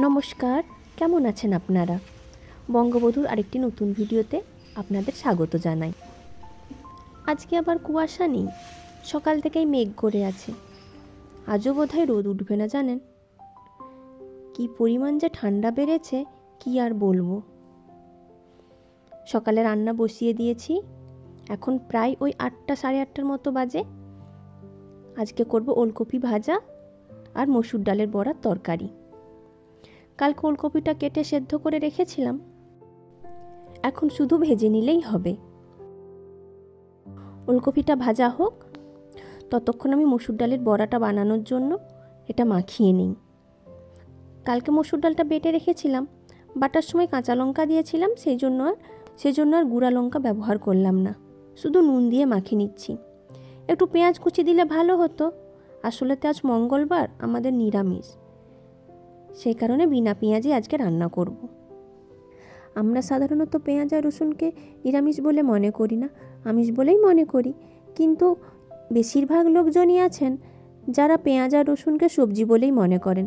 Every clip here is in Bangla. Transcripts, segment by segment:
নমস্কার, কেমন আছেন আপনারা? বঙ্গবধূর আরেকটি নতুন ভিডিওতে আপনাদের স্বাগত জানাই। আজকে আবার কুয়াশা নেই, সকাল থেকেই মেঘ করে আছে। আজও বোধহয় রোদ উঠবে না, জানেন? কি পরিমাণ যে ঠান্ডা বেড়েছে কি আর বলবো। সকালে রান্না বসিয়ে দিয়েছি, এখন প্রায় ওই 8টা সাড়ে 8টার মতো বাজে। আজকে করব ওলকপি ভাজা আর মসুর ডালের বড়ার তরকারি। কালকে ওলকপিটা কেটে সেদ্ধ করে রেখেছিলাম, এখন শুধু ভেজে নিলেই হবে। ওলকপিটা ভাজা হোক, ততক্ষণ আমি মসুর ডালের বড়াটা বানানোর জন্য এটা মাখিয়ে নিই। কালকে মসুর ডালটা বেটে রেখেছিলাম, বাটার সময় কাঁচা লঙ্কা দিয়েছিলাম, সেই জন্য আর গুঁড়া লঙ্কা ব্যবহার করলাম না, শুধু নুন দিয়ে মাখিয়ে নিচ্ছি। একটু পেঁয়াজ কুচি দিলে ভালো হতো, আসলে তো আজ মঙ্গলবার, আমাদের নিরামিষ, সেই কারণে বিনা পেঁয়াজে আজকে রান্না করব। আমরা সাধারণত পেঁয়াজ আর রসুনকে নিরামিষ বলে মনে করি না, আমিষ বলেই মনে করি, কিন্তু বেশিরভাগ লোকজনই আছেন যারা পেঁয়াজ আর রসুনকে সবজি বলেই মনে করেন।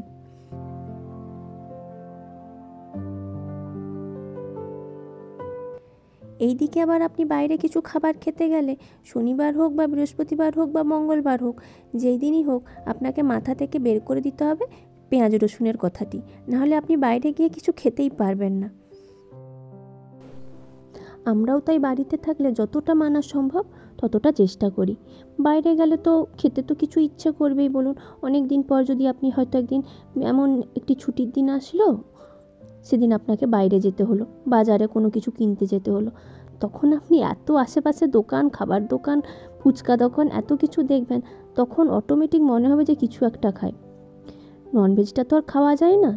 এই দিকে আবার আপনি বাইরে কিছু খাবার খেতে গেলে, শনিবার হোক বা বৃহস্পতিবার হোক বা মঙ্গলবার হোক, যেই দিনই হোক, আপনাকে মাথা থেকে বের করে দিতে হবে পেঁয়াজ রসুনের কথাটি, নাহলে আপনি বাইরে গিয়ে কিছু খেতেই পারবেন না। আমরাও তাই বাড়িতে থাকলে যতটা মানা সম্ভব ততটা চেষ্টা করি। বাইরে গেলে তো খেতে তো কিছু ইচ্ছে করবেই, বলুন। অনেক দিন পর যদি আপনি হয়তো একদিন এমন একটি ছুটির দিন আসলো, সেদিন আপনাকে বাইরে যেতে হলো, বাজারে কোনো কিছু কিনতে যেতে হলো, তখন আপনি এত আশেপাশে দোকান, খাবার দোকান, ফুচকা দোকান, এত কিছু দেখবেন, তখন অটোমেটিক মনে হবে যে কিছু একটা খাই। ননভেজটা তো আর খাওয়া যায় না।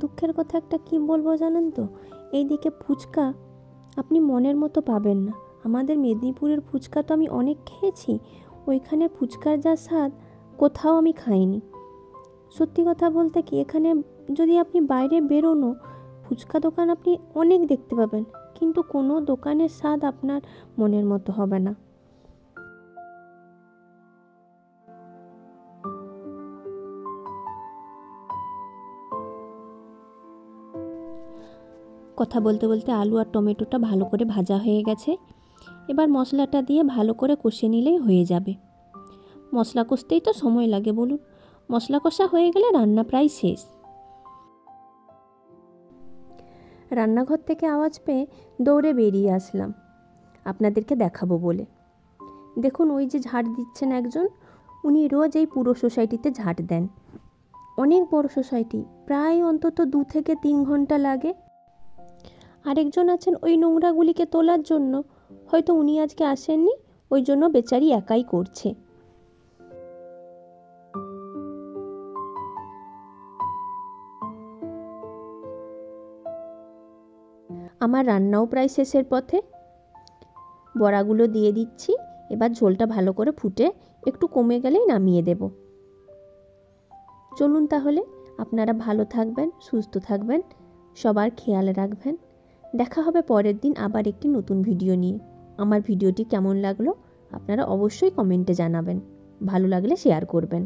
দুঃখের কথা একটা কি বলবো জানেন তো, এইদিকে ফুচকা আপনি মনের মতো পাবেন না। আমাদের মেদিনীপুরের ফুচকা তো আমি অনেক খেয়েছি, ওইখানে ফুচকার যা স্বাদ কোথাও আমি খাইনি। সত্যি কথা বলতে কি, এখানে যদি আপনি বাইরে বেরোনো, ফুচকা দোকান আপনি অনেক দেখতে পাবেন, কিন্তু কোনো দোকানের স্বাদ আপনার মনের মতো হবে না। কথা বলতে বলতে আলু আর টমেটোটা ভালো করে ভাজা হয়ে গেছে, এবার মশলাটা দিয়ে ভালো করে কষে নিলেই হয়ে যাবে। মশলা কষতেই তো সময় লাগে, বলুন। মশলা কষা হয়ে গেলে রান্না প্রায় শেষ। রান্নাঘর থেকে আওয়াজ পেয়ে দৌড়ে বেরিয়ে আসলাম আপনাদেরকে দেখাবো বলে। দেখুন, ওই যে ঝাড় দিচ্ছেন একজন, উনি রোজ এই পুরো সোসাইটিতে ঝাড় দেন। অনেক বড় সোসাইটি, প্রায় অন্তত 2 থেকে 3 ঘন্টা লাগে। আরেকজন আছেন ওই নোংরাগুলিকে তোলার জন্য, হয়তো উনি আজকে আসেননি, ওই জন্য বেচারি একাই করছে। আমার রান্নাও প্রায় শেষের পথে, বড়াগুলো দিয়ে দিচ্ছি। এবার ঝোলটা ভালো করে ফুটে একটু কমে গেলেই নামিয়ে দেব। চলুন তাহলে, আপনারা ভালো থাকবেন, সুস্থ থাকবেন, সবার খেয়াল রাখবেন। দেখা হবে পরের দিন আবার একটি নতুন ভিডিও নিয়ে। আমার ভিডিওটি কেমন লাগলো আপনারা অবশ্যই কমেন্টে জানাবেন, ভালো লাগলে শেয়ার করবেন।